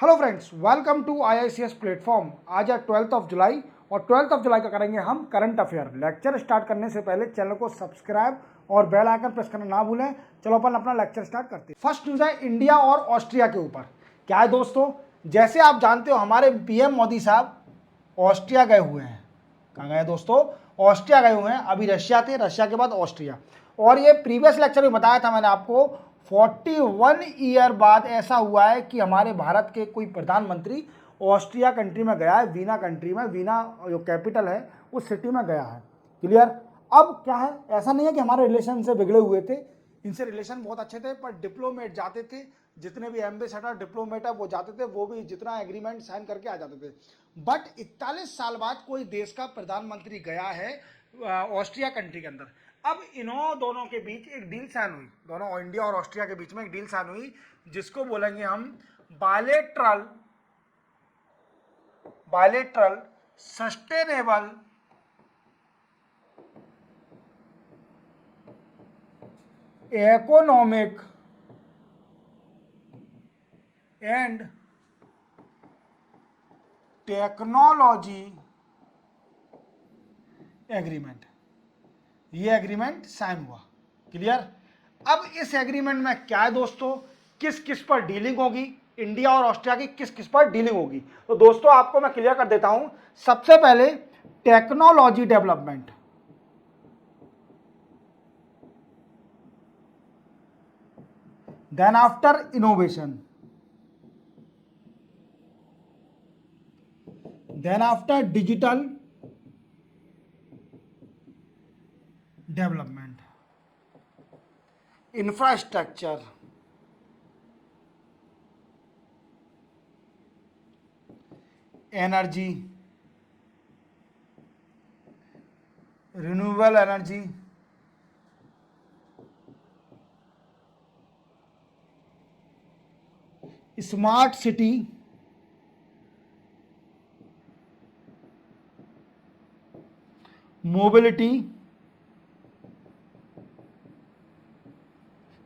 Hello friends, welcome to IICS platform. आज है 12 जुलाई और 12 जुलाई का करेंगे हम करंट अफेयर। लेक्चर स्टार्ट करने से पहले चैनल को सब्सक्राइब और बेल आइकन प्रेस करना ना भूलें। चलो अपन अपना लेक्चर स्टार्ट करते हैं। फर्स्ट न्यूज़ है इंडिया और ऑस्ट्रिया के ऊपर। क्या है दोस्तों, जैसे आप जानते हो हमारे PM मोदी साहब ऑस्ट्रिया गए हुए हैं। कहाँ गए दोस्तों? ऑस्ट्रिया गए हुए हैं। अभी रशिया थे, रशिया के बाद ऑस्ट्रिया। और ये प्रीवियस लेक्चर में बताया था मैंने आपको, 41 ईयर बाद ऐसा हुआ है कि हमारे भारत के कोई प्रधानमंत्री ऑस्ट्रिया कंट्री में गया है। वीना कंट्री में, वीना जो कैपिटल है उस सिटी में गया है। क्लियर? अब क्या है, ऐसा नहीं है कि हमारे रिलेशन से बिगड़े हुए थे, इनसे रिलेशन बहुत अच्छे थे, पर डिप्लोमेट जाते थे, जितने भी एम्बेसडर डिप्लोमेट है वो जाते थे, वो भी जितना एग्रीमेंट साइन करके आ जाते थे। बट 41 साल बाद कोई देश का प्रधानमंत्री गया है ऑस्ट्रिया कंट्री के अंदर। अब इन्हों दोनों के बीच एक डील साइन हुई, दोनों इंडिया और ऑस्ट्रिया के बीच में एक डील साइन हुई, जिसको बोलेंगे हम bilateral sustainable economic and technology agreement. ये एग्रीमेंट साइन हुआ। क्लियर? अब इस एग्रीमेंट में क्या है दोस्तों, किस किस पर डीलिंग होगी, इंडिया और ऑस्ट्रिया की किस किस पर डीलिंग होगी। तो दोस्तों आपको मैं क्लियर कर देता हूं। सबसे पहले technology development, then after innovation, then after digital development, infrastructure, energy, renewable energy, smart city, mobility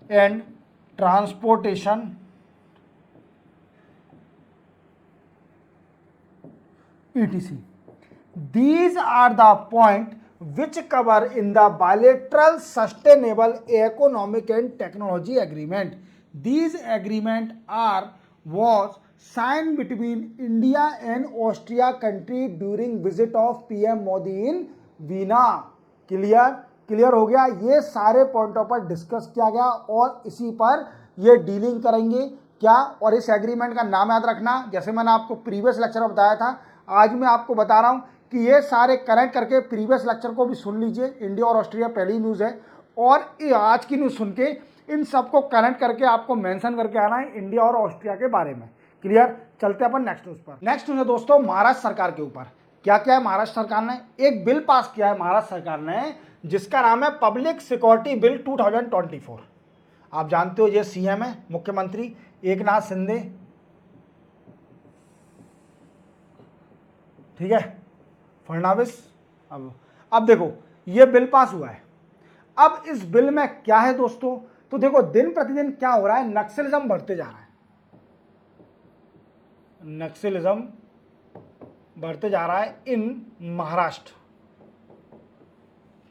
and transportation, etc. These are the point which cover in the bilateral sustainable economic and technology agreement. These agreement was signed between India and Austria country during visit of PM Modi in Vienna. Clear हो गया? ये सारे पॉइंटों पर discuss किया गया और इसी पर ये डीलिंग करेंगे क्या। और इस एग्रीमेंट का नाम याद रखना, जैसे मैंने आपको प्रीवियस लेक्चर में बताया था, आज मैं आपको बता रहा हूं कि ये सारे कनेक्ट करके प्रीवियस लेक्चर को भी सुन लीजिए। इंडिया और ऑस्ट्रिया पहली न्यूज़ है और ये आज की न्यूज़ सुन के इन सबको कनेक्ट करके आपको मेंशन करके आना है इंडिया और ऑस्ट्रिया के बारे में। क्लियर? चलते अपन नेक्स्ट न्यूज़ पर। नेक्स्ट न्यूज़ है दोस्तों महाराष्ट्र सरकार के ऊपर। क्या क्या है, महाराष्ट्र सरकार ने एक बिल पास किया है महाराष्ट्र सरकार ने, जिसका नाम है पब्लिक सिक्योरिटी बिल 2024। आप जानते हो ये CM है, मुख्यमंत्री एकनाथ शिंदे, ठीक है, फडणवीस। अब देखो ये बिल पास हुआ है। अब इस बिल में क्या है दोस्तों, तो देखो दिन प्रतिदिन क्या हो रहा है, नक्सलिज्म बढ़ते जा रहा है, नक्सलिज्म बढ़ते जा रहा है इन महाराष्ट्र।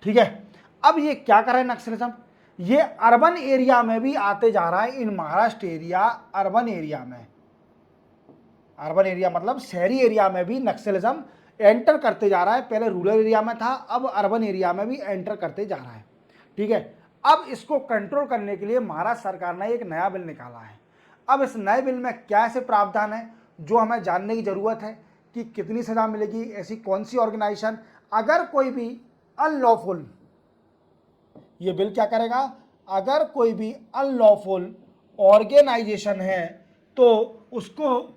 ठीक है, अब ये क्या कर रहा है नक्सलिज्म, ये अर्बन एरिया में भी आते जा रहा है। इन महाराष्ट्र एरिया अर्बन एरिया में, अर्बन एरिया मतलब शहरी एरिया में भी नक्सलिज्म एंटर करते जा रहा है। पहले रूरल एरिया में था, अब अर्बन एरिया में भी एंटर करते जा रहा है। ठीक है, अब इसको कंट्रोल करने के लिए महाराष्ट्र सरकार ने एक नया बिल निकाला है। अब इस नए बिल में क्या ऐसे प्रावधान है जो हमें जानने की जरूरत है कि कितनी सजा मिलेगी, ऐसी कौन सी ऑर्गेनाइजेशन, अगर कोई भी अनलॉफुल, ये बिल क्या करेगा, अगर कोई भी अनलॉफुल ऑर्गेनाइजेशन है तो उसको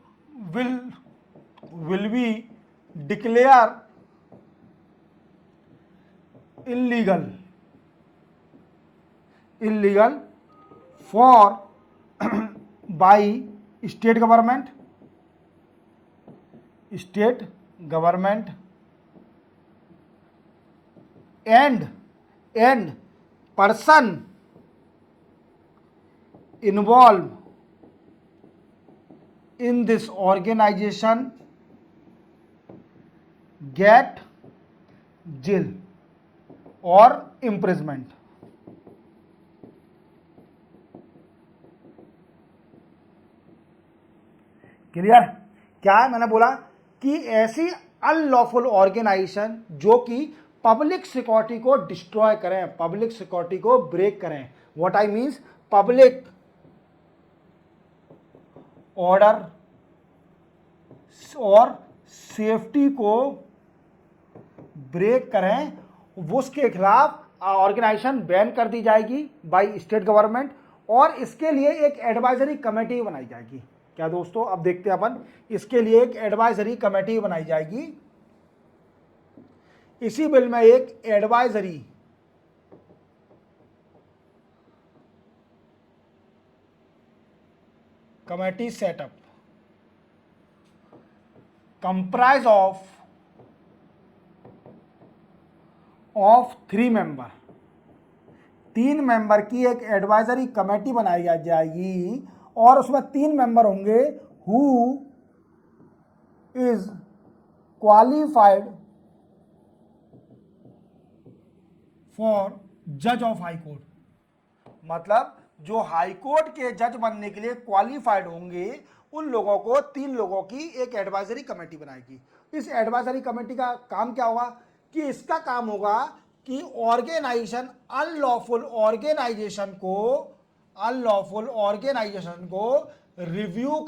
will be declare illegal for by state government and person involved in this organization get jail or imprisonment. Clear? क्या है, मैंने बोला कि ऐसी अनलॉफुल ऑर्गेनाइजेशन जो कि पब्लिक सिक्योरिटी को डिस्ट्रॉय करें, पब्लिक सिक्योरिटी को ब्रेक करें. What I means, public order और सेफ्टी को ब्रेक करें, उसके खिलाफ ऑर्गेनाइजेशन बैन कर दी जाएगी बाय स्टेट गवर्नमेंट, और इसके लिए एक एडवाइजरी कमेटी बनाई जाएगी. क्या दोस्तों, अब देखते हैं अपन, इसके लिए एक एडवाइजरी कमेटी बनाई जाएगी. इसी बिल में एक advisory committee setup comprise of 3 member, 3 member की एक एडवाइजरी कमेटी बनाई जाएगी, और उसमें 3 मेंबर होंगे हु इज क्वालिफाइड फॉर जज ऑफ हाई कोर्ट. मतलब जो हाई कोर्ट के जज बनने के लिए क्वालिफाइड होंगे, उन लोगों को, 3 लोगों की एक एडवाइजरी कमेटी बनाएगी. इस एडवाइजरी कमेटी का काम क्या होगा कि इसका काम होगा कि ऑर्गेनाइजेशन, अनलॉफुल ऑर्गेनाइजेशन को रिव्यू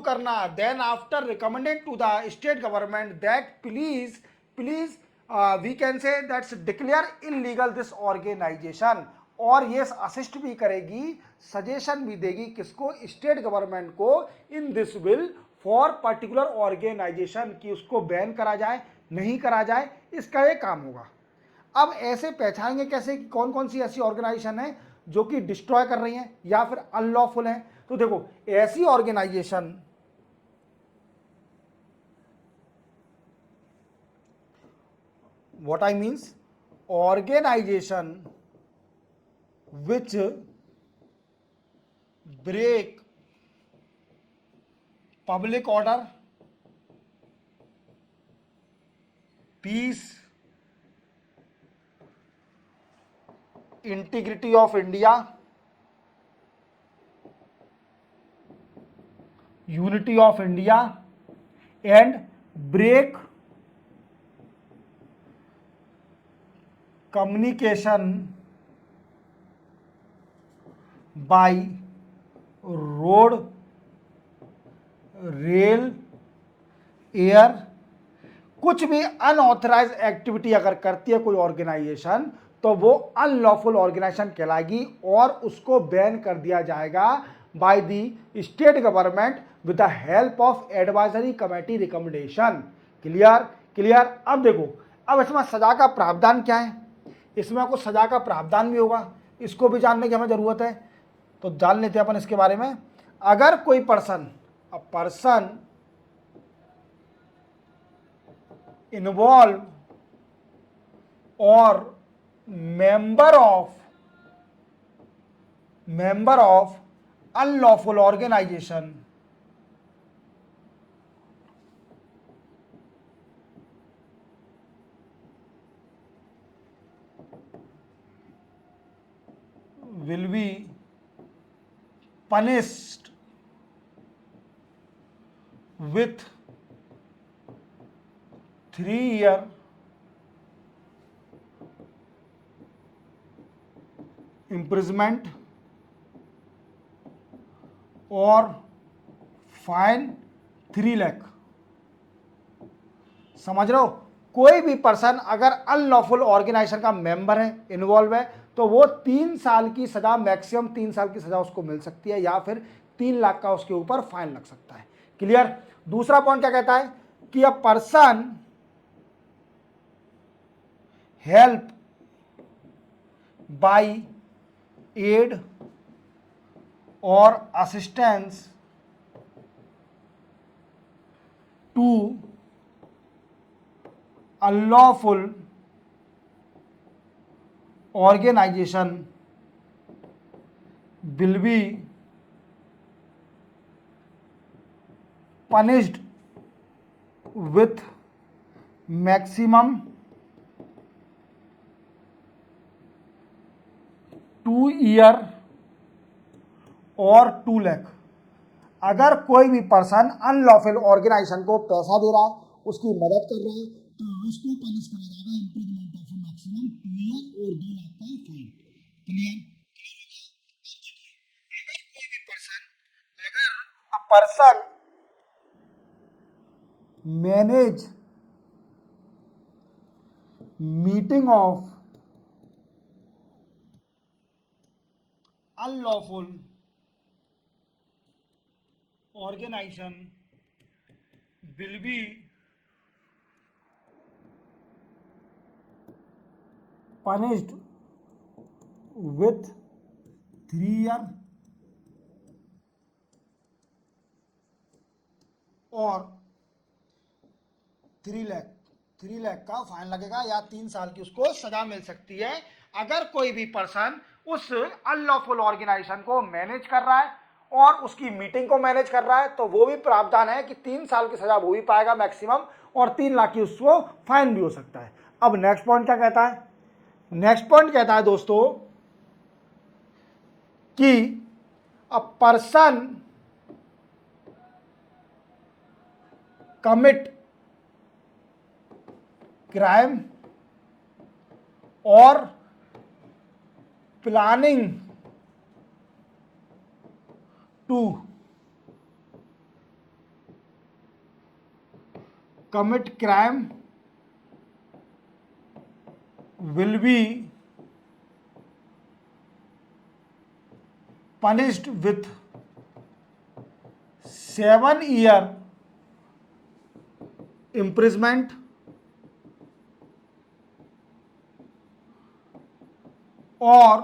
करना, then after recommended to the state government that please we can say that's declare illegal this organisation. और ये असिस्ट भी करेगी, सजेशन भी देगी किसको, स्टेट गवर्नमेंट को, in this bill for particular organisation, कि उसको बैन करा जाए, नहीं करा जाए, इसका ये काम होगा. अब ऐसे पहचानेंगे कैसे कि कौन कौन सी ऐसी ऑर्गेनाइजेशन है जो कि डिस्ट्रॉय कर रही हैं या फिर अनलॉफुल हैं. तो देखो, ऐसी organisation what I means, organisation which break public order, peace, integrity of India, unity of India, and break communication by road, rail, air, कुछ भी अनऑथराइज एक्टिविटी अगर करती है कोई ऑर्गेनाइजेशन, तो वो अनलॉफुल ऑर्गेनाइजेशन कहलाएगी, और उसको बैन कर दिया जाएगा by the state government with the help of advisory committee recommendation. Clear? अब देखो, अब इसमें सजा का प्रावधान क्या है, इसमें कुछ सजा का प्रावधान भी होगा, इसको भी जानने की हमें जरूरत है. तो जान लेते हैं अपन इसके बारे में. अगर कोई पर्सन इन्वॉल्व और member of unlawful organization will be punished with 3-year imprisonment और फाइन 3 लाख. समझ रहे हो? कोई भी पर्सन अगर अनलॉफुल ऑर्गेनाइजेशन का मेंबर है, इन्वॉल्व है, तो वो 3 साल की सजा, मैक्सिमम 3 साल की सजा उसको मिल सकती है, या फिर 3 लाख का उसके ऊपर फाइन लग सकता है. क्लियर? दूसरा पॉइंट क्या कहता है कि a person help by aid और assistance to unlawful organization will be punished with maximum 2 year और 2 लाख। अगर कोई भी पर्सन अनलॉफुल ऑर्गेनाइजेशन को पैसा दे रहा है, उसकी मदद कर रहा है, तो उसको पनिश करा जाएगा इम्प्रिजमेंट ऑफ मैक्सिमम 2 ईयर और 2 लाख का फाइन। क्लियर? कोई भी पर्सन, अगर a person manage meeting of unlawful organization will be punished with 3 year और 3 लाख का फाइन लगेगा या 3 साल की उसको सजा मिल सकती है। अगर कोई भी पर्सन उस अनलॉफुल ऑर्गेनाइजेशन को मैनेज कर रहा है और उसकी मीटिंग को मैनेज कर रहा है, तो वो भी प्रावधान है कि 3 साल की सजा वो भी पाएगा मैक्सिमम, और 3 लाख की उसको फाइन भी हो सकता है। अब नेक्स्ट पॉइंट क्या कहता है? नेक्स्ट पॉइंट कहता है दोस्तों कि अ पर्सन कमिट क्राइम और planning to commit crime will be punished with 7 year imprisonment और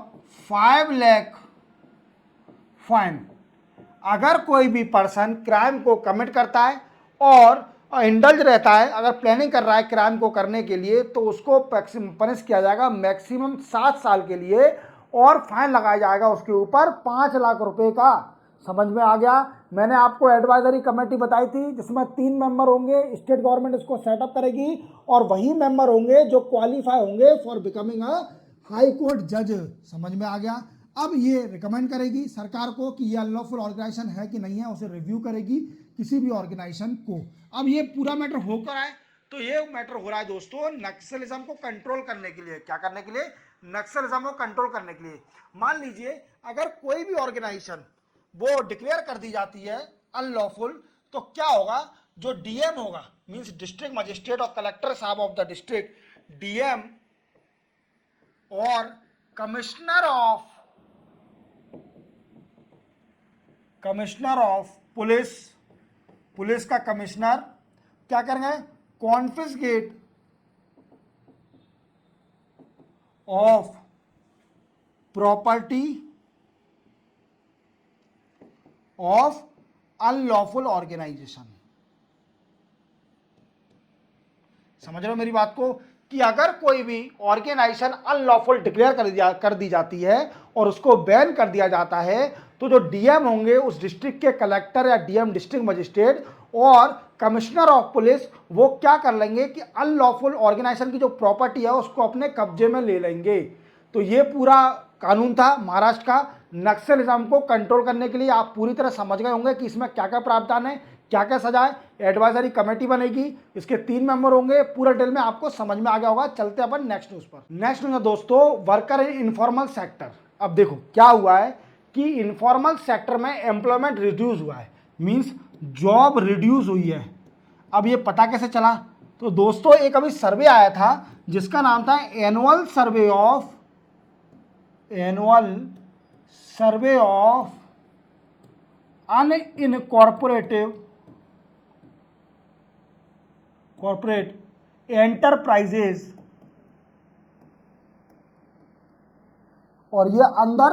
5 लाख फाइन। अगर कोई भी पर्सन क्राइम को कमिट करता है और इंडल्ज रहता है, अगर प्लानिंग कर रहा है क्राइम को करने के लिए, तो उसको पनिश किया जाएगा मैक्सिमम 7 साल के लिए और फाइन लगाया जाएगा उसके ऊपर 5 लाख रुपए का। समझ में आ गया? मैंने आपको एडवाइजरी कमेटी बताई थी जिसमें 3 मेंबर होंगे, स्टेट गवर्नमेंट इसको सेटअप करेगी, और वही मेंबर होंगे जो क्वालिफाई होंगे for becoming a high court जज। समझ में आ गया? अब ये रिकमेंड करेगी सरकार को कि ये अनलॉफुल ऑर्गेनाइजेशन है कि नहीं है, उसे रिव्यू करेगी किसी भी ऑर्गेनाइजेशन को। अब ये पूरा मैटर होकर आए, तो ये मैटर हो रहा है दोस्तों नक्सलिज्म को कंट्रोल करने के लिए। क्या करने के लिए? नक्सलिज्म को कंट्रोल करने के लिए। मान लीजिए अगर कोई भी ऑर्गेनाइजेशन वो डिक्लेयर कर दी जाती है अनलॉफुल, तो क्या होगा? जो डीएम होगा, मींस डिस्ट्रिक्ट मजिस्ट्रेट और कलेक्टर साहब ऑफ द डिस्ट्रिक्ट, डीएम और कमिश्नर ऑफ पुलिस, पुलिस का कमिश्नर क्या करेंगे? Confiscate of property of unlawful organisation. समझ रहे हो मेरी बात को? कि अगर कोई भी ऑर्गेनाइजेशन अनलॉफुल डिक्लेयर कर दी जाती है और उसको बैन कर दिया जाता है, तो जो डीएम होंगे उस डिस्ट्रिक्ट के कलेक्टर या डीएम डिस्ट्रिक्ट मजिस्ट्रेट और कमिश्नर ऑफ पुलिस वो क्या कर लेंगे कि अनलॉफुल ऑर्गेनाइजेशन की जो प्रॉपर्टी है उसको अपने कब्जे में ले लेंगे। तो ये पूरा कानून था महाराष्ट्र का नक्सलिज्म को कंट्रोल करने के लिए। आप पूरी तरह समझ गए होंगे कि इसमें क्या क्या प्रावधान है, क्या क्या सजा है। एडवाइजरी कमेटी बनेगी, इसके 3 मेंबर होंगे, पूरा डिटेल में आपको समझ में आ गया होगा। चलते अपन नेक्स्ट न्यूज पर। नेक्स्ट न्यूज है दोस्तों वर्कर इन इनफॉर्मल सेक्टर। अब देखो क्या हुआ है कि इनफॉर्मल सेक्टर में एम्प्लॉयमेंट रिड्यूस हुआ है, मींस जॉब रिड्यूस हुई है। अब ये पता कैसे चला? तो दोस्तों एक अभी सर्वे आया था जिसका नाम था annual survey of unincorporative corporate enterprises, और ये अंदर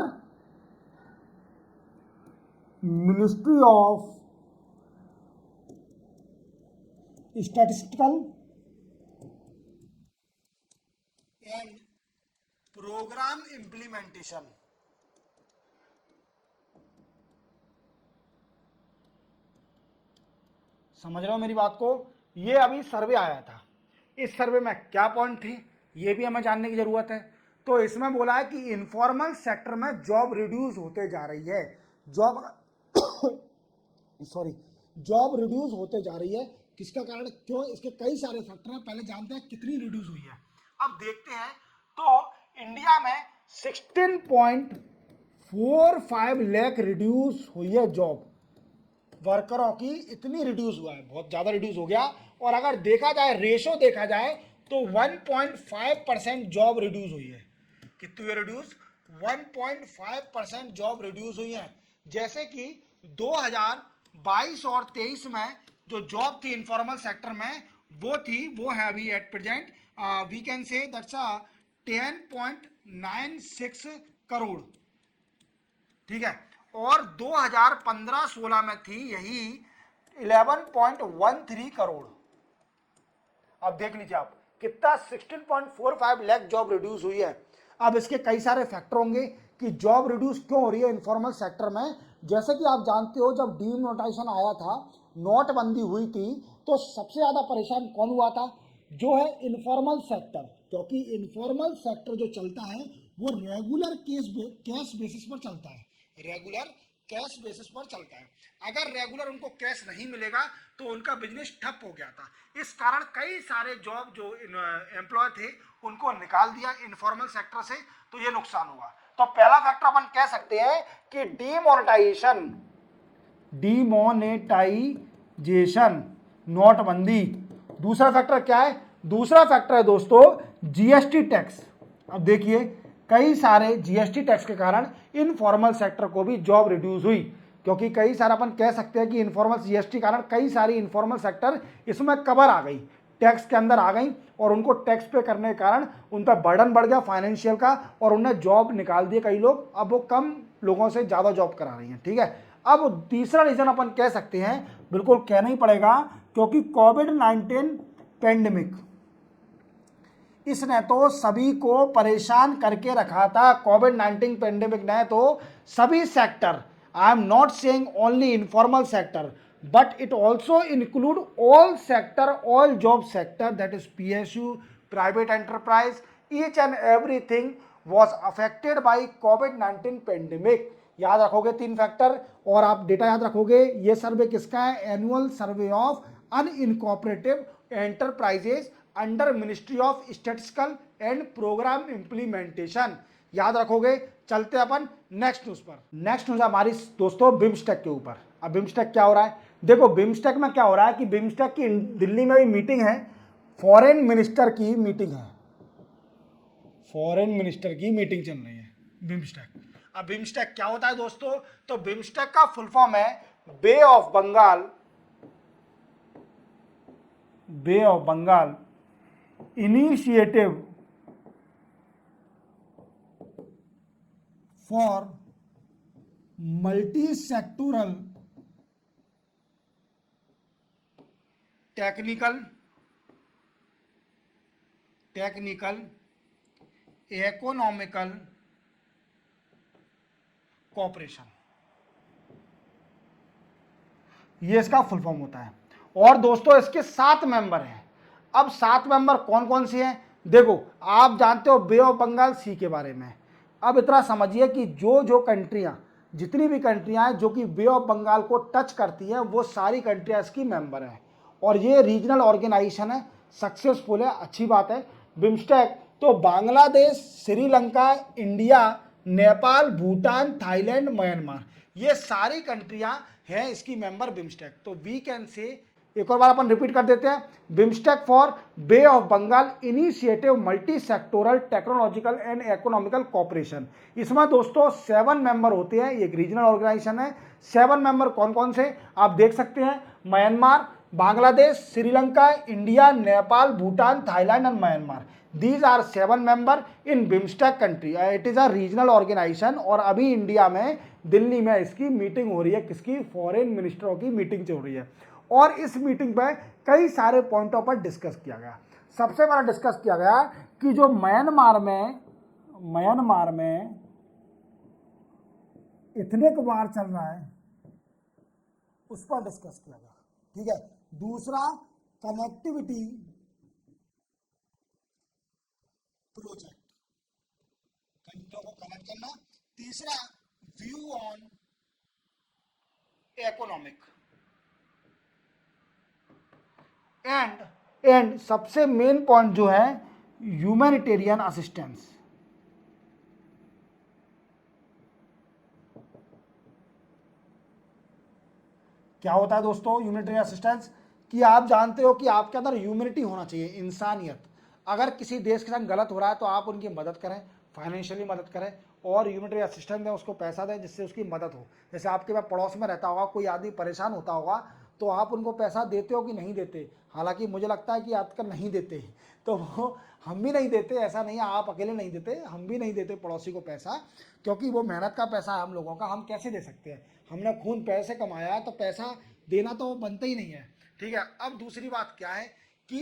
ministry of statistical and programme implementation. समझ रहे हो मेरी बात को? ये अभी सर्वे आया था, इस सर्वे में क्या पॉइंट थे ये भी हमें जानने की जरूरत है। तो इसमें बोला है कि इनफॉर्मल सेक्टर में जॉब रिड्यूस होते जा रही है, जॉब सॉरी जॉब रिड्यूस होते जा रही है। किसका कारण, क्यों? इसके कई सारे फैक्टर हैं, पहले जानते हैं कितनी रिड्यूस हुई है। अब देखते हैं तो इंडिया में 16.45 लाख रिड्यूस हुई है जॉब, वर्करों की इतनी रिड्यूस हुआ है, बहुत ज़्यादा रिड्यूस हो गया। और अगर देखा जाए, रेशो देखा जाए तो 1.5% जॉब रिड्यूस हुई है। कितनी हुई रिड्यूस? 1.5% जॉब रिड्यूस हुई है। जैसे कि 2022 और 23 में जो जॉब थी इनफॉर्मल सेक्टर में, वो है अभी at present we can say that's 10.96 crore, ठीक है। और 2015-16 में थी यही 11.13 करोड़। अब देख लीजिए आप कितना 16.45 लाख जॉब रिड्यूस हुई है। अब इसके कई सारे फैक्टर होंगे कि जॉब रिड्यूस क्यों हो रही है इनफॉर्मल सेक्टर में। जैसे कि आप जानते हो, जब डीमोनेटाइजेशन आया था, नोटबंदी हुई थी, तो सबसे ज्यादा परेशान कौन हुआ था? जो है इनफॉर्मल सेक्टर, क्योंकि इनफॉर्मल सेक्टर जो चलता है वो रेगुलर कैश बेसिस पर चलता है, रेगुलर कैश बेसिस पर चलता है। अगर रेगुलर उनको कैश नहीं मिलेगा तो उनका बिजनेस ठप हो गया था। इस कारण कई सारे जॉब जो एम्प्लॉय थे उनको निकाल दिया इनफॉर्मल सेक्टर से, तो ये नुकसान हुआ। तो पहला फैक्टर अपन कह सकते हैं कि डीमोनेटाइजेशन, नोटबंदी। दूसरा फैक्टर क्या है? दूसरा फैक्टर है दोस्तों जीएसटी टैक्स। अब देखिए कई सारे जीएसटी टैक्स के कारण इनफॉर्मल सेक्टर को भी जॉब रिड्यूस हुई, क्योंकि कई सारा अपन कह सकते हैं कि इनफॉर्मल जीएसटी कारण कई सारी इनफॉर्मल सेक्टर इसमें कवर आ गई, टैक्स के अंदर आ गई, और उनको टैक्स पे करने के कारण उन पर बर्डन बढ़ गया फाइनेंशियल का, और उन्हें जॉब निकाल दिए कई लोग। अब वो कम लोगों से ज़्यादा जॉब करा रही हैं, ठीक है। अब तीसरा रीजन अपन कह सकते हैं, बिल्कुल कहना ही पड़ेगा, क्योंकि कोविड-19 पेंडेमिक, इसने तो सभी को परेशान करके रखा था। कोविड-19 पेंडेमिक ने तो सभी sector, I am not saying only informal sector, but it also include all sector, all job sector, that is PSU, private enterprise, each and everything was affected by covid pandemic. याद रखोगे तीन factor, और आप data याद रखोगे। ये survey किसका है? Annual survey of unincorporative enterprises under ministry of statistical and programme implementation. याद रखोगे। चलते अपन नेक्स्ट न्यूज पर। नेक्स्ट न्यूज हमारी दोस्तों बिम्स्टेक के ऊपर। अब बिम्स्टेक क्या हो रहा है? देखो बिम्स्टेक में क्या हो रहा है कि बिम्स्टेक की दिल्ली में भी मीटिंग है, फॉरेन मिनिस्टर की मीटिंग है, फॉरेन मिनिस्टर की मीटिंग चल रही है बिम्स्टेक। अब बिम्स्टेक क्या होता है दोस्तों? तो बिम्स्टेक का फुल फॉर्म है Bay of Bengal, Bay of Bengal initiative for multi sectoral technical economical cooperation, ये इसका फुल फॉर्म होता है। और दोस्तों इसके 7 मेंबर हैं। अब 7 मेंबर कौन कौन से हैं? देखो आप जानते हो बे ऑफ बंगाल सी के बारे में। अब इतना समझिए कि जो जो कंट्रियां, जितनी भी कंट्रियां हैं जो कि बे ऑफ बंगाल को टच करती हैं, वो सारी कंट्रियां इसकी मेंबर हैं। और ये रीजनल ऑर्गेनाइजेशन है, सक्सेसफुल है, अच्छी बात है। बिम्स्टेक तो Bangladesh, Sri Lanka, India, Nepal, Bhutan, Thailand, Myanmar, ये सारी कंट्रियां हैं इसकी मेंबर बिम्स्टेक। तो वी कैन से, एक और बार अपन रिपीट कर देते हैं, BIMSTEC for Bay of Bengal initiative multi sectoral technological and economical cooperation. इसमें दोस्तों 7 मेंबर होते हैं, एक रीजनल ऑर्गेनाइजेशन है। 7 मेंबर कौन कौन से आप देख सकते हैं? Myanmar, Bangladesh, Sri Lanka, India, Nepal, Bhutan, Thailand and Myanmar. These are 7 member in BIMSTEC country. It is a regional organization। और अभी इंडिया में दिल्ली में इसकी मीटिंग हो रही है, किसकी? फॉरेन मिनिस्टरों की मीटिंग चल रही है। और इस मीटिंग में कई सारे पॉइंटों पर डिस्कस किया गया। सबसे पहला डिस्कस किया गया कि जो म्यांमार में इथनिक वार चल रहा है, उस पर डिस्कस किया गया। ठीक है। दूसरा कनेक्टिविटी प्रोजेक्ट, कंपनियों को कनेक्ट करना। तीसरा व्यू ऑन इकोनॉमिक, एंड सबसे मेन पॉइंट जो है ह्यूमैनिटेरियन असिस्टेंस। क्या होता है दोस्तों ह्यूमैनिटेरियन असिस्टेंस? कि आप जानते हो कि आपके अंदर ह्यूमैनिटी होना चाहिए, इंसानियत। अगर किसी देश के साथ गलत हो रहा है तो आप उनकी मदद करें, फाइनेंशियली मदद करें, और ह्यूमैनिटेरियन असिस्टेंस दें, उसको पैसा दें जिससे उसकी मदद हो। जैसे आपके पास पड़ोस में रहता होगा कोई आदमी परेशान होता होगा, तो आप उनको पैसा देते हो कि नहीं देते? हालांकि मुझे लगता है कि आजकल नहीं देते हैं, तो वो हम भी नहीं देते, ऐसा नहीं है आप अकेले नहीं देते, हम भी नहीं देते पड़ोसी को पैसा, क्योंकि वो मेहनत का पैसा है हम लोगों का, हम कैसे दे सकते हैं? हमने खून पैसे कमाया है तो पैसा देना तो बनता ही नहीं है। ठीक है। अब दूसरी बात क्या है कि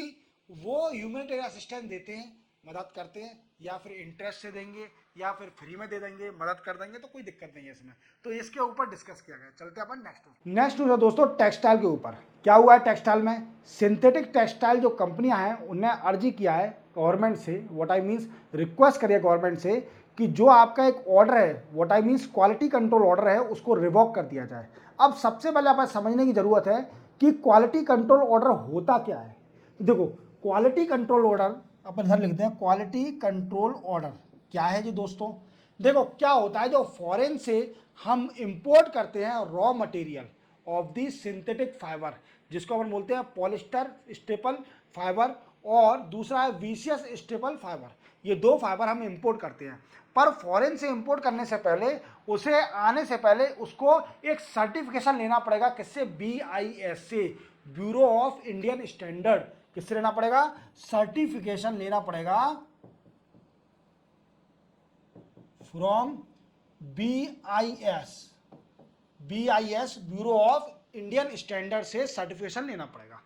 वो ह्यूमैनिटेरियन असिस्टेंस देते हैं, मदद करते हैं, या फिर इंटरेस्ट से देंगे या फिर फ्री में दे देंगे, मदद कर देंगे, तो कोई दिक्कत नहीं है इसमें। तो इसके ऊपर डिस्कस किया गया। चलते हैं अपन नेक्स्ट न्यूज़ है दोस्तों टेक्सटाइल के ऊपर। क्या हुआ है टेक्सटाइल में? सिंथेटिक टेक्सटाइल जो कंपनियां हैं उन्हें अर्जी किया है गवर्नमेंट से, व्हाट आई मीन्स रिक्वेस्ट करिए गवर्नमेंट से कि जो आपका एक ऑर्डर है, what I means quality control order है, उसको रिवोक कर दिया जाए। अब सबसे पहले आप समझने की जरूरत है कि क्वालिटी कंट्रोल ऑर्डर होता क्या है। देखो क्वालिटी कंट्रोल ऑर्डर अपन इधर लिखते हैं, क्वालिटी कंट्रोल ऑर्डर क्या है जी दोस्तों? देखो क्या होता है, जो फॉरेन से हम इंपोर्ट करते हैं raw material of the synthetic fibre, जिसको अपन बोलते हैं पॉलिस्टर स्टेपल फाइबर, और दूसरा है वीसीएस स्टेपल फाइबर। ये दो फाइबर हम इंपोर्ट करते हैं। पर फॉरेन से इंपोर्ट करने से पहले, उसे आने से पहले उसको एक सर्टिफिकेशन लेना पड़ेगा। किससे? BIS से, ब्यूरो ऑफ इंडियन स्टैंडर्ड। किससे लेना पड़ेगा? सर्टिफिकेशन लेना पड़ेगा from BIS, bureau of Indian standard से सर्टिफिकेशन लेना पड़ेगा।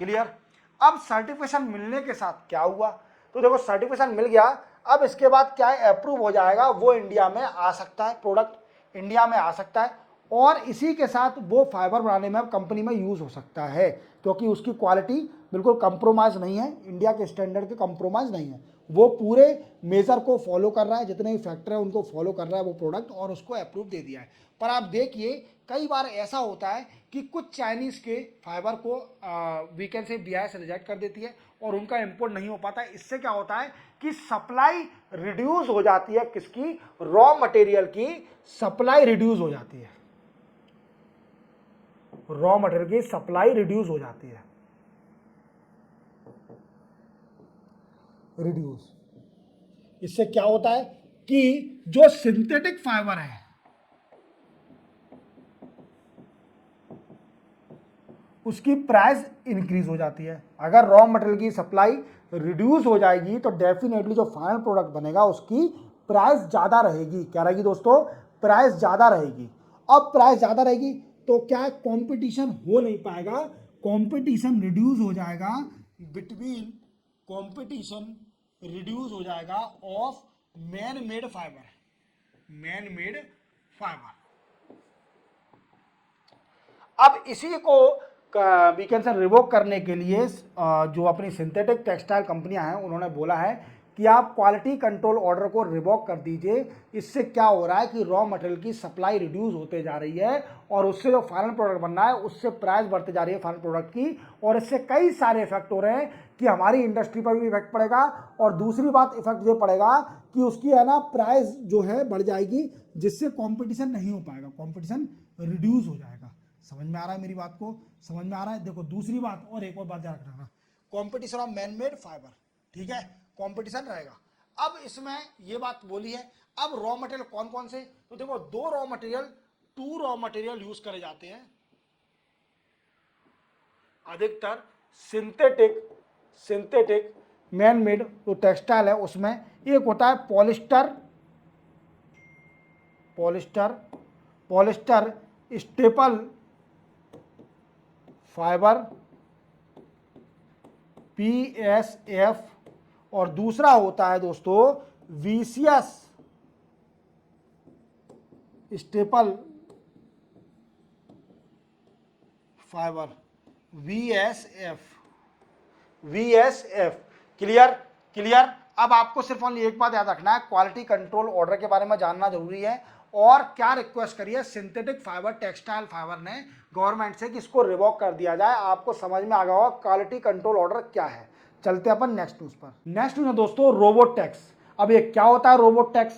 क्लियर? अब सर्टिफिकेशन मिलने के साथ क्या हुआ? तो देखो सर्टिफिकेशन मिल गया, अब इसके बाद क्या है, अप्रूव हो जाएगा, वो इंडिया में आ सकता है, प्रोडक्ट इंडिया में आ सकता है, और इसी के साथ वो फाइबर बनाने में कंपनी में यूज हो सकता है, क्योंकि उसकी क्वालिटी बिल्कुल कंप्रोमाइज नहीं है, इंडिया के स्टैंडर्ड के कंप्रोमाइज नहीं है, वो पूरे मेजर को फॉलो कर रहा है, जितने भी फैक्टर है उनको फॉलो कर रहा है वो प्रोडक्ट, और उसको अप्रूव दे दिया है। पर आप देखिए कई बार ऐसा होता है कि कुछ चाइनीज के फाइबर को वीकेंड से BIS रिजेक्ट कर देती है और उनका इंपोर्ट नहीं हो पाता है। इससे क्या होता है कि सप्लाई रिड्यूस हो जाती है, किसकी? रॉ मटेरियल की सप्लाई रिड्यूस हो जाती है, रॉ मटेरियल की सप्लाई रिड्यूस हो जाती है, रिड्यूस। इससे क्या होता है कि जो सिंथेटिक फाइबर है उसकी प्राइस इंक्रीज हो जाती है। अगर रॉ मटेरियल की सप्लाई रिड्यूस हो जाएगी तो डेफिनेटली जो फाइनल प्रोडक्ट बनेगा उसकी प्राइस ज़्यादा रहेगी। क्या रहेगी दोस्तों? प्राइस ज़्यादा रहेगी। अब प्राइस ज़्यादा रहेगी तो क्या है, कॉम्पिटिशन हो नहीं पाएगा, कॉम्पिटिशन रिड्यूस हो जाएगा बिटवीन, कॉम्पिटिशन रिड्यूस हो जाएगा of man made fibre, man made fibre. अब इसी को वीकेंड से रिवोक करने के लिए जो अपनी सिंथेटिक टेक्सटाइल कंपनियां हैं उन्होंने बोला है कि आप क्वालिटी कंट्रोल ऑर्डर को रिवोक कर दीजिए। इससे क्या हो रहा है कि रॉ मटेरियल की सप्लाई रिड्यूस होते जा रही है और उससे जो फाइनल प्रोडक्ट बन रहा है उससे प्राइस बढ़ते जा रही है फाइनल प्रोडक्ट की, और इससे कई सारे इफेक्ट हो रहे हैं कि हमारी इंडस्ट्री पर भी इफेक्ट पड़ेगा, और दूसरी बात इफेक्ट ये पड़ेगा कि उसकी है ना प्राइस जो है बढ़ जाएगी, जिससे कॉम्पिटिशन नहीं हो पाएगा, कॉम्पिटिशन रिड्यूस हो जाएगा। समझ में आ रहा है मेरी बात को? समझ में आ रहा है? देखो दूसरी बात, और एक और बात याद रखना, competition of man made fibre, ठीक है, कॉम्पिटिशन रहेगा। अब इसमें ये बात बोली है, अब रॉ मटेरियल कौन कौन से? तो देखो दो raw material, two raw material use करे जाते हैं अधिकतर सिंथेटिक, सिंथेटिक मैन मेड जो टेक्सटाइल है उसमें। एक होता है polyester, polyester, polyester staple fibre PSF, और दूसरा होता है दोस्तों VCS staple fibre, VSF, VSF, clear clear. अब आपको सिर्फ ओनली एक बात याद रखना है, क्वालिटी कंट्रोल ऑर्डर के बारे में जानना जरूरी है। और क्या रिक्वेस्ट करी है सिंथेटिक फाइबर, टेक्सटाइल फाइबर ने गवर्नमेंट से कि इसको रिवॉक कर दिया जाए। आपको समझ में आ गया होगा क्वालिटी कंट्रोल ऑर्डर क्या है। चलते हैं अपन नेक्स्ट न्यूज पर। नेक्स्ट न्यूज है दोस्तों रोबोट टैक्स। अब ये क्या होता है रोबोट टैक्स?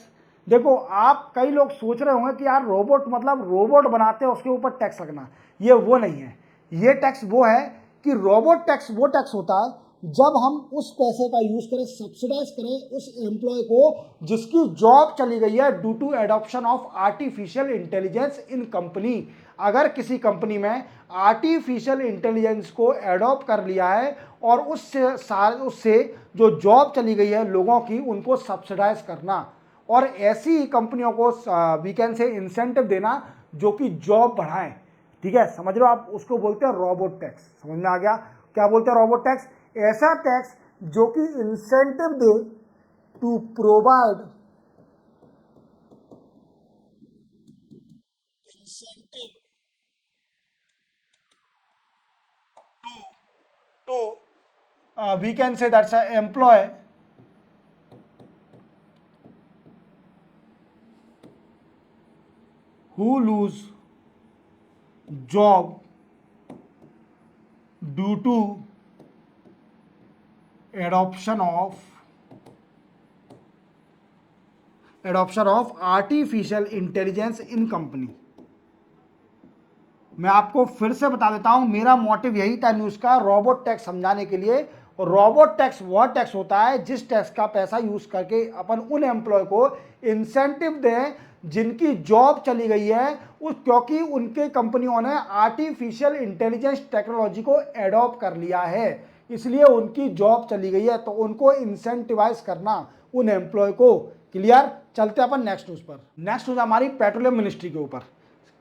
देखो, आप कई लोग सोच रहे होंगे कि यार रोबोट मतलब रोबोट बनाते हैं उसके ऊपर टैक्स लगना, ये वो नहीं है। ये टैक्स वो है कि रोबोट टैक्स वो टैक्स होता है जब हम उस पैसे का यूज करें, सब्सिडाइज करें उस एम्प्लॉय को जिसकी जॉब चली गई है due to adoption of artificial intelligence in company. अगर किसी कंपनी में आर्टिफिशियल इंटेलिजेंस को एडॉप्ट कर लिया है और उससे जो जॉब चली गई है लोगों की, उनको सब्सिडाइज करना और ऐसी कंपनियों को वी कैन से इंसेंटिव देना जो कि जॉब बढ़ाएं। ठीक है, समझ लो आप, उसको बोलते हैं रोबोट टैक्स। समझ में आ गया क्या बोलते हैं रोबोट टैक्स? ऐसा टैक्स जो कि इंसेंटिव दे to provide incentive to we can say that's employ who lose job due to adoption of artificial intelligence in company। मैं आपको फिर से बता देता हूं, मेरा मोटिव यही था न्यूज का, रोबोट टैक्स समझाने के लिए। रोबोट टैक्स वह टैक्स होता है जिस टैक्स का पैसा यूज करके अपन उन एम्प्लॉय को इंसेंटिव दें जिनकी जॉब चली गई है क्योंकि उनके कंपनियों ने आर्टिफिशियल इंटेलिजेंस टेक्नोलॉजी को एडॉप्ट कर लिया है, इसलिए उनकी जॉब चली गई है, तो उनको इंसेंटिवाइज करना उन एम्प्लॉय को। क्लियर। चलते हैं अपन नेक्स्ट न्यूज पर। नेक्स्ट न्यूज हमारी पेट्रोलियम मिनिस्ट्री के ऊपर।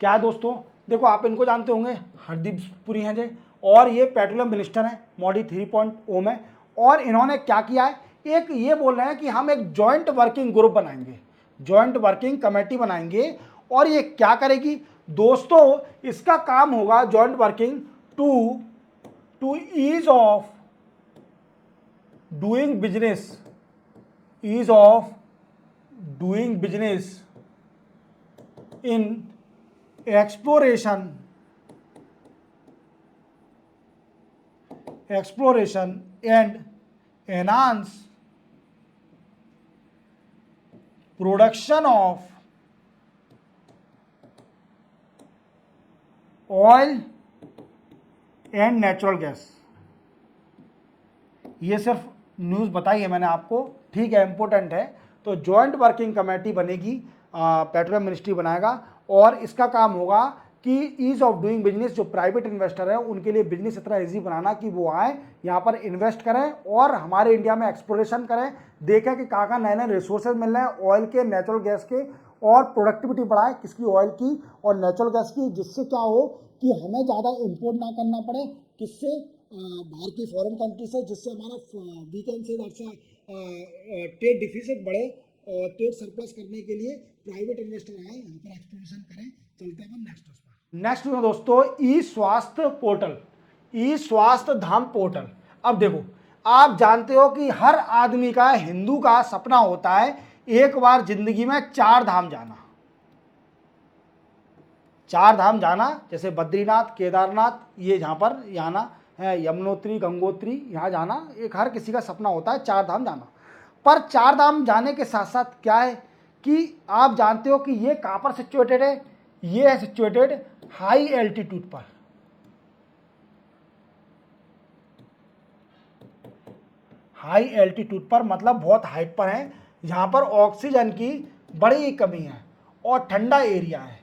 क्या है दोस्तों? देखो, आप इनको जानते होंगे, हरदीप पुरी हैं जी, और ये पेट्रोलियम मिनिस्टर हैं मोदी 3.0 में। और इन्होंने क्या किया है, एक ये बोल रहे हैं कि हम एक जॉइंट वर्किंग ग्रुप बनाएंगे, जॉइंट वर्किंग कमेटी बनाएंगे। और ये क्या करेगी दोस्तों? इसका काम होगा joint working to ease of doing business, ease of doing business in exploration and enhance production of oil and natural gas। ये सिर्फ न्यूज़ बताई है मैंने आपको, ठीक है, इंपॉर्टेंट है। तो जॉइंट वर्किंग कमेटी बनेगी, पेट्रोलियम मिनिस्ट्री बनाएगा और इसका काम होगा कि ईज ऑफ डूइंग बिजनेस, जो प्राइवेट इन्वेस्टर है उनके लिए बिजनेस इतना ईजी बनाना कि वो आए यहाँ पर इन्वेस्ट करें और हमारे इंडिया में एक्सप्लोरेशन करें, देखें कि कहाँ कहाँ नए नए रिसोर्सेज मिल रहे हैं ऑयल के, नेचुरल गैस के, और प्रोडक्टिविटी बढ़ाए किसकी, ऑयल की और नेचुरल गैस की, जिससे क्या हो कि हमें ज़्यादा इम्पोर्ट ना करना पड़े, किससे, बाहर की फॉरेन कंट्री से, जिससे हमारा we can say trade deficit बढ़े और ट्रेड सरप्लस करने के लिए प्राइवेट इन्वेस्टर आए, यहाँ पर एक्सप्लोरेशन करें। चलते हैं नेक्स्ट पर। नेक्स्ट में दोस्तों ई स्वास्थ्य पोर्टल, ई स्वास्थ्य धाम पोर्टल। अब देखो, आप जानते हो कि हर आदमी का, हिंदू का सपना होता है एक बार जिंदगी में 4 धाम जाना, 4 धाम जाना, जैसे बद्रीनाथ, केदारनाथ, ये जहाँ पर जाना है, यमुनोत्री, गंगोत्री, यहाँ जाना एक हर किसी का सपना होता है 4 धाम जाना। पर 4 धाम जाने के साथ साथ क्या है कि आप जानते हो कि ये कहाँ पर सिचुएटेड है? ये है सिचुएटेड हाई एल्टीट्यूड पर। हाई एल्टीट्यूड पर मतलब बहुत हाइट पर है, जहाँ पर ऑक्सीजन की बड़ी कमी है और ठंडा एरिया है।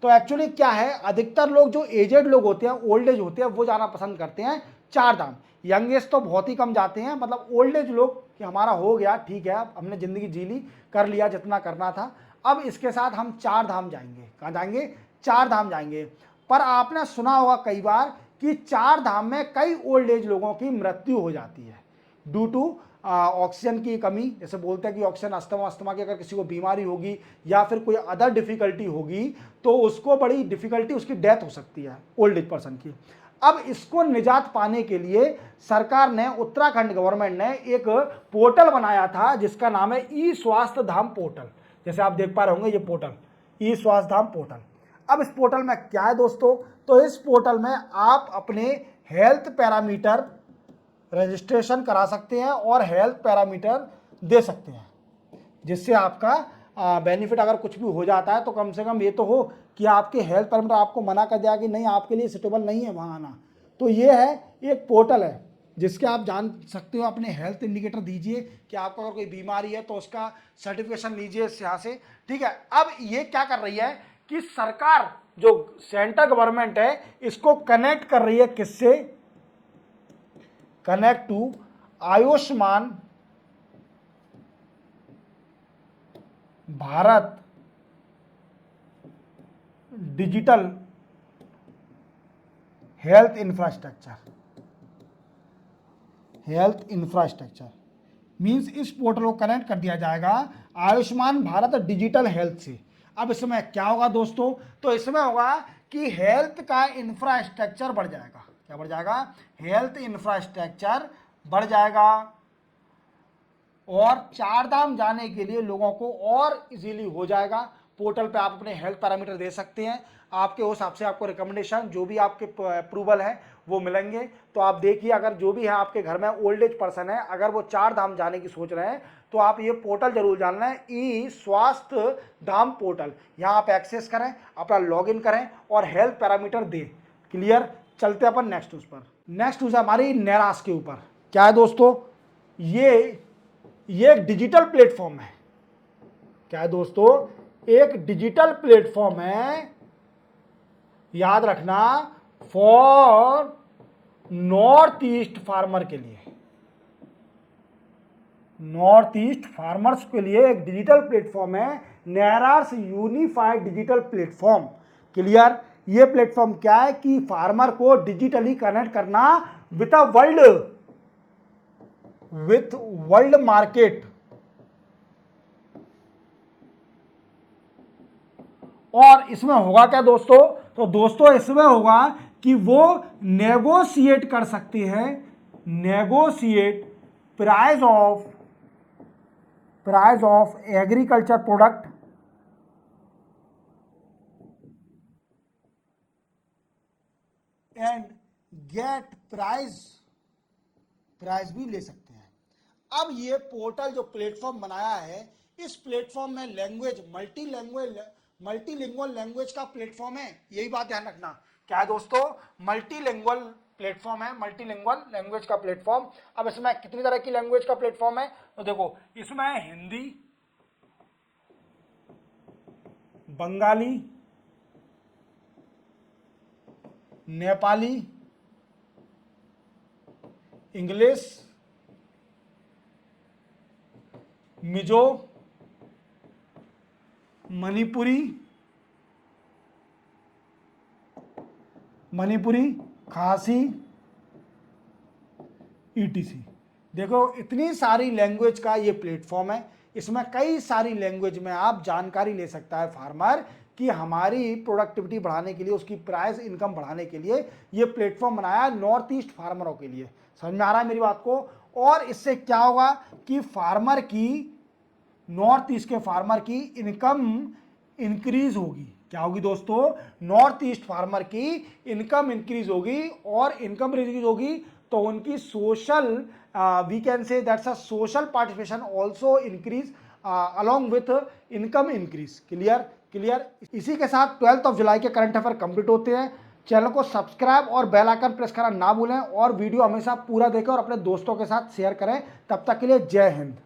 तो एक्चुअली क्या है, अधिकतर लोग जो एजेड लोग होते हैं, ओल्ड एज होते हैं, वो जाना पसंद करते हैं 4 धाम। यंग एज तो बहुत ही कम जाते हैं, मतलब ओल्ड एज लोग कि हमारा हो गया, ठीक है, अब हमने ज़िंदगी जी ली, कर लिया जितना करना था, अब इसके साथ हम 4 धाम जाएंगे। कहाँ जाएंगे? 4 धाम जाएंगे। पर आपने सुना होगा कई बार कि 4 धाम में कई ओल्ड एज लोगों की मृत्यु हो जाती है ड्यू टू ऑक्सीजन की कमी। जैसे बोलते हैं कि ऑक्सीजन, अस्थमा की अगर किसी को बीमारी होगी या फिर कोई अदर डिफिकल्टी होगी तो उसको बड़ी डिफिकल्टी, उसकी डेथ हो सकती है ओल्ड एज पर्सन की। अब इसको निजात पाने के लिए सरकार ने, उत्तराखंड गवर्नमेंट ने एक पोर्टल बनाया था जिसका नाम है ई स्वास्थ्य धाम पोर्टल। जैसे आप देख पा रहे होंगे ये पोर्टल, ई स्वास्थ्य धाम पोर्टल। अब इस पोर्टल में क्या है दोस्तों, तो इस पोर्टल में आप अपने हेल्थ पैरामीटर रजिस्ट्रेशन करा सकते हैं और हेल्थ पैरामीटर दे सकते हैं, जिससे आपका बेनिफिट अगर कुछ भी हो जाता है तो कम से कम ये तो हो कि आपके हेल्थ पैरामीटर आपको मना कर दिया कि नहीं आपके लिए सुटेबल नहीं है वहाँ आना। तो ये है एक पोर्टल है जिसके आप जान सकते हो, अपने हेल्थ इंडिकेटर दीजिए कि आपको अगर कोई बीमारी है तो उसका सर्टिफिकेशन लीजिए यहाँ से, ठीक है। अब ये क्या कर रही है कि सरकार जो सेंट्रल गवर्नमेंट है इसको कनेक्ट कर रही है, किससे, connect to Ayushman Bharat digital health infrastructure. Health infrastructure means इस पोर्टल को कनेक्ट कर दिया जाएगा आयुष्मान भारत डिजिटल हेल्थ से। अब इसमें क्या होगा दोस्तों, तो इसमें होगा कि हेल्थ का इंफ्रास्ट्रक्चर बढ़ जाएगा। क्या बढ़ जाएगा, हेल्थ इंफ्रास्ट्रक्चर बढ़ जाएगा और चार धाम जाने के लिए लोगों को और इजीली हो जाएगा। पोर्टल पे आप अपने हेल्थ पैरामीटर दे सकते हैं, आपके उस हिसाब से आपको रिकमेंडेशन जो भी आपके अप्रूवल है वो मिलेंगे। तो आप देखिए, अगर जो भी है आपके घर में ओल्ड एज पर्सन है, अगर वो चार धाम जाने की सोच रहे हैं तो आप ये पोर्टल जरूर जानना है, ई स्वास्थ्य धाम पोर्टल। यहाँ आप एक्सेस करें, अपना लॉगिन करें और हेल्थ पैरामीटर दें। क्लियर, चलते अपन नेक्स्ट न्यूज़ पर। नेक्स्ट न्यूज़ है हमारी नेरास के ऊपर। क्या है दोस्तों, ये एक डिजिटल प्लेटफॉर्म है। क्या है दोस्तों, एक डिजिटल प्लेटफॉर्म है, याद रखना, फॉर नॉर्थ ईस्ट फार्मर के लिए। नॉर्थ ईस्ट फार्मर्स के लिए एक डिजिटल प्लेटफॉर्म है, नेरास यूनिफाइड डिजिटल प्लेटफॉर्म। क्लियर, ये प्लेटफॉर्म क्या है कि फार्मर को डिजिटली कनेक्ट करना विद वर्ल्ड मार्केट। और इसमें होगा क्या दोस्तों, तो दोस्तों इसमें होगा कि वो नेगोशिएट कर सकते हैं, negotiate price of agriculture product and get price भी ले सकते हैं। अब ये पोर्टल जो प्लेटफॉर्म बनाया है, इस प्लेटफॉर्म में लैंग्वेज मल्टीलिंगुअल लैंग्वेज का प्लेटफॉर्म है, यही बात ध्यान रखना। क्या है दोस्तों, मल्टीलिंगुअल प्लेटफॉर्म है, मल्टीलिंगुअल लैंग्वेज का प्लेटफॉर्म। अब इसमें कितनी तरह की लैंग्वेज का प्लेटफॉर्म है, तो देखो इसमें हिंदी, बंगाली, नेपाली, इंग्लिश, मिजो, मणिपुरी, खासी, ईटीसी। देखो इतनी सारी लैंग्वेज का ये प्लेटफॉर्म है, इसमें कई सारी लैंग्वेज में आप जानकारी ले सकता है फार्मर कि हमारी प्रोडक्टिविटी बढ़ाने के लिए, उसकी प्राइस इनकम बढ़ाने के लिए ये प्लेटफॉर्म बनाया नॉर्थ ईस्ट फार्मरों के लिए। समझ में आ रहा है मेरी बात को। और इससे क्या होगा कि फार्मर की, नॉर्थ ईस्ट के फार्मर की इनकम इंक्रीज होगी। क्या होगी दोस्तों, नॉर्थ ईस्ट फार्मर की इनकम इंक्रीज होगी, और इनकम इंक्रीज होगी तो उनकी social, we can say that's a social participation also increase along with income increase. Clear. इसी के साथ 12 जुलाई के करंट अफेयर कंप्लीट होते हैं। चैनल को सब्सक्राइब और बेल आइकन प्रेस करना ना भूलें, और वीडियो हमेशा पूरा देखें और अपने दोस्तों के साथ शेयर करें। तब तक के लिए जय हिंद।